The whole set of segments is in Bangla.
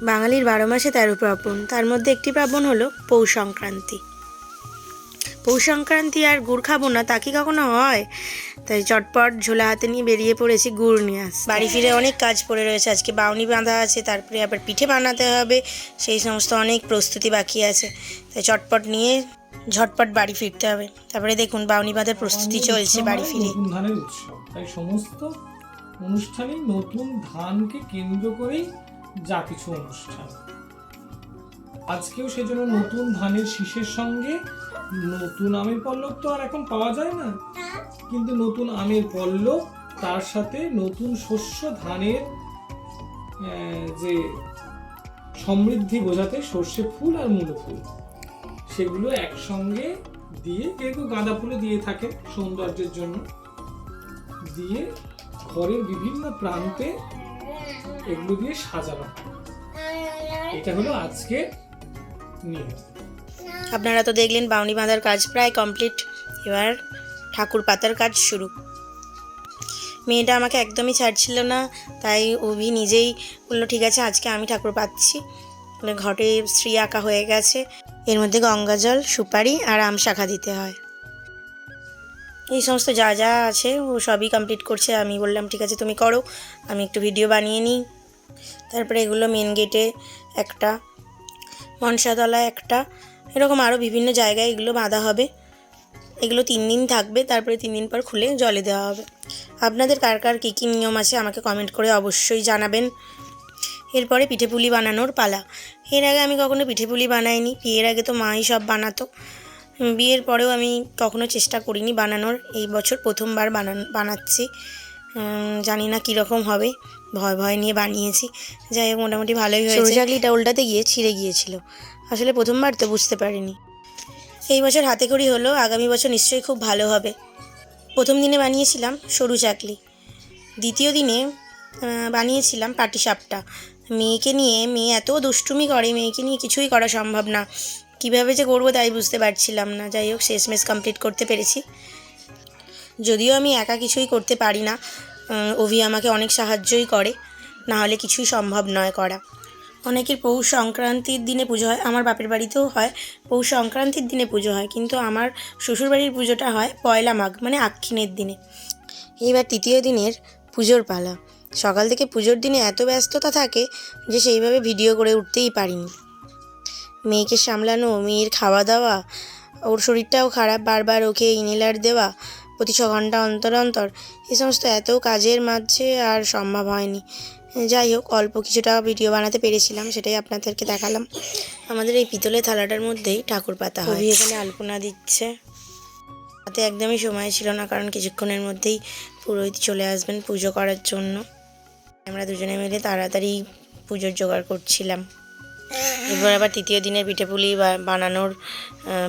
বাঙালির 12 মাসে 13 পার্বণ, তার মধ্যে একটি পার্বণ হলো পৌষ সংক্রান্তি। পৌষ সংক্রান্তি আর গুড় খাবো না তা কি কখনো হয়? তাই চটপট ঝোলা হাতে নিয়ে বেরিয়ে পড়েছি গুড় নিয়ে আসতে। বাড়ি ফিরে অনেক কাজ পড়ে রয়েছে, আজকে বাউনি বাঁধা আছে, তারপরে আবার পিঠে বানাতে হবে, সেই সমস্ত অনেক প্রস্তুতি বাকি আছে। তাই চটপট নিয়ে ঝটপট বাড়ি ফিরতে হবে। তারপরে দেখুন বাউনি বাঁধার প্রস্তুতি চলছে বাড়ি ফিরে। নতুন ধানের উৎসব, তাই সমস্ত অনুষ্ঠানেই নতুন ধানকে কেন্দ্র করেই যা কিছু অনুষ্ঠান। আজকেও সেজন্য নতুন ধানের শীষের সঙ্গে নতুন আমের পল্লব তো আর এখন পাওয়া যায় না, কিন্তু নতুন আমের পল্লব, তার সাথে নতুন শস্য ধানের যে সমৃদ্ধি বোঝাতে সর্ষে ফুল আর মূলো ফুল, সেগুলো একসঙ্গে দিয়ে, কেউ গাঁদা ফুলও দিয়ে থাকে সৌন্দর্যের জন্য, দিয়ে ঘরের বিভিন্ন প্রান্তে এগুলো দিয়ে সাজানো। এটা হলো আজকে নিয়ম। আপনারা তো দেখলেন বাউনি বাঁধার কাজ প্রায় কমপ্লিট, এবার ঠাকুর পাতার কাজ শুরু। মেয়েটা আমাকে একদমই ছাড়ছিল না, তাই অভি নিজেই বললো ঠিক আছে আজকে আমি ঠাকুর পাচ্ছি। ঘটে শ্রী আঁকা হয়ে গেছে, এর মধ্যে গঙ্গা জল, সুপারি আর আম শাখা দিতে হয়। এই সমস্ত যা যা আছে ও সবই কমপ্লিট করছে। আমি বললাম ঠিক আছে তুমি করো, আমি একটু ভিডিও বানিয়ে নিই। তারপরে এগুলো মেন গেটে একটা, মনসাতলায় একটা, এরকম আরও বিভিন্ন জায়গায় এগুলো বাঁধা হবে। এগুলো 3 দিন থাকবে, তারপরে 3 দিন পর খুলে জলে দেওয়া হবে। আপনাদের কার কার কী কী নিয়ম আছে আমাকে কমেন্ট করে অবশ্যই জানাবেন। এরপরে পিঠেপুলি বানানোর পালা। এর আগে আমি কখনো পিঠেপুলি বানাইনি, বিয়ের আগে তো মাই সব বানাতো। বিয়ের পরেও আমি কখনো চেষ্টা করিনি বানানোর, এই বছর প্রথমবার বানাচ্ছি। জানি না কীরকম হবে, ভয় ভয় নিয়ে বানিয়েছি। যাই হোক মোটামুটি ভালোই হয়েছে। সরু চাকলিটা উল্টাতে গিয়ে ছিঁড়ে গিয়েছিল, আসলে প্রথমবার তো বুঝতে পারিনি। এই বছর হাতে খড়ি হলো, আগামী বছর নিশ্চয়ই খুব ভালো হবে। প্রথম দিনে বানিয়েছিলাম সরু চাকলি, দ্বিতীয় দিনে বানিয়েছিলাম পাটিসাপটা। মেয়েকে নিয়ে, মেয়ে এত দুষ্টুমি করে, মেয়েকে নিয়ে কিছুই করা সম্ভব না, কীভাবে যে করবো তাই বুঝতে পারছিলাম না। যাই হোক শেষমেশ কমপ্লিট করতে পেরেছি। যদিও আমি একা কিছুই করতে পারি না, অভি আমাকে অনেক সাহায্যই করে, না হলে কিছুই সম্ভব নয় করা। অনেকের পৌষ সংক্রান্তির দিনে পুজো হয়, আমার বাপের বাড়িতেও হয় পৌষ সংক্রান্তির দিনে পুজো হয়, কিন্তু আমার শ্বশুরবাড়ির পুজোটা হয় পয়লা মাঘ মানে আক্ষিণের দিনে। এইবার তৃতীয় দিনের পুজোর পালা। সকাল থেকে পুজোর দিনে এত ব্যস্ততা থাকে যে সেইভাবে ভিডিও করে উঠতেই পারিনি। মেয়েকে সামলানো, মেয়ের খাওয়া দাওয়া, ওর শরীরটাও খারাপ, বারবার ওকে ইনহেলার দেওয়া প্রতি 6 ঘন্টা অন্তর অন্তর, এই সমস্ত এত কাজের মাঝে আর সম্ভব হয়নি। যাই হোক অল্প কিছুটা ভিডিও বানাতে পেরেছিলাম, সেটাই আপনাদেরকে দেখালাম। আমাদের এই পিতলের থালাটার মধ্যেই ঠাকুর পাতা হয়। এখানে আলপনা দিচ্ছে, হাতে একদমই সময় ছিল না, কারণ কিছুক্ষণের মধ্যেই পুরোহিত চলে আসবেন পুজো করার জন্য। আমরা দুজনে মিলে তাড়াতাড়ি পুজোর জোগাড় করছিলাম। এরপর আবার তৃতীয় দিনের পিঠেপুলি বানানোর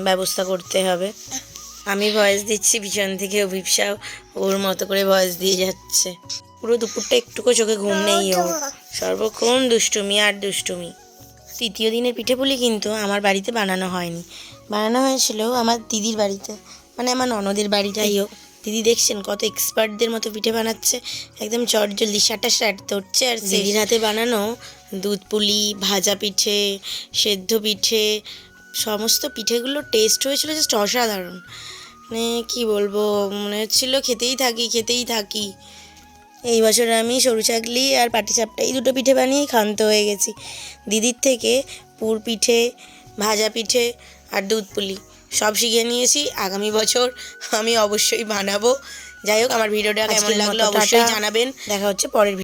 ব্যবস্থা করতে হবে। আমি ভয়েস দিচ্ছি, পিছন থেকে অভিপ্সা ওর মতো করে ভয়েস দিয়ে যাচ্ছে। পুরো দুপুরটা একটুকু চোখে ঘুম নেই ওর, সর্বক্ষণ দুষ্টুমি আর দুষ্টুমি। তৃতীয় দিনের পিঠেপুলি কিন্তু আমার বাড়িতে বানানো হয়নি, বানানো হয়েছিল আমার দিদির বাড়িতে, মানে আমার ননদের বাড়ি। যাই হোক দিদি দেখছেন কত এক্সপার্টদের মতো পিঠে বানাচ্ছে, একদম চটজলদি সাটাসাট ধরছে। আর দিদির হাতে বানানো দুধ পুলি, ভাজা পিঠে, সেদ্ধ পিঠে, সমস্ত পিঠেগুলোর টেস্ট হয়েছিল জাস্ট অসাধারণ। মানে কী বলবো, মনে হচ্ছিলো খেতেই থাকি। এই বছর আমি সরু চাকলি আর পাটিসাপটা এই দুটো পিঠে বানিয়েই ক্ষান্ত হয়ে গেছি। দিদির থেকে পুর পিঠে, ভাজা পিঠে আর দুধ পুলি সব শিখে নিয়েছি। আগামী বছর আমি অবশ্যই বানাবো। যাই হোক আমার ভিডিওটা কেমন লাগলো অবশ্যই জানাবেন। দেখা হচ্ছে পরের ভিডিও।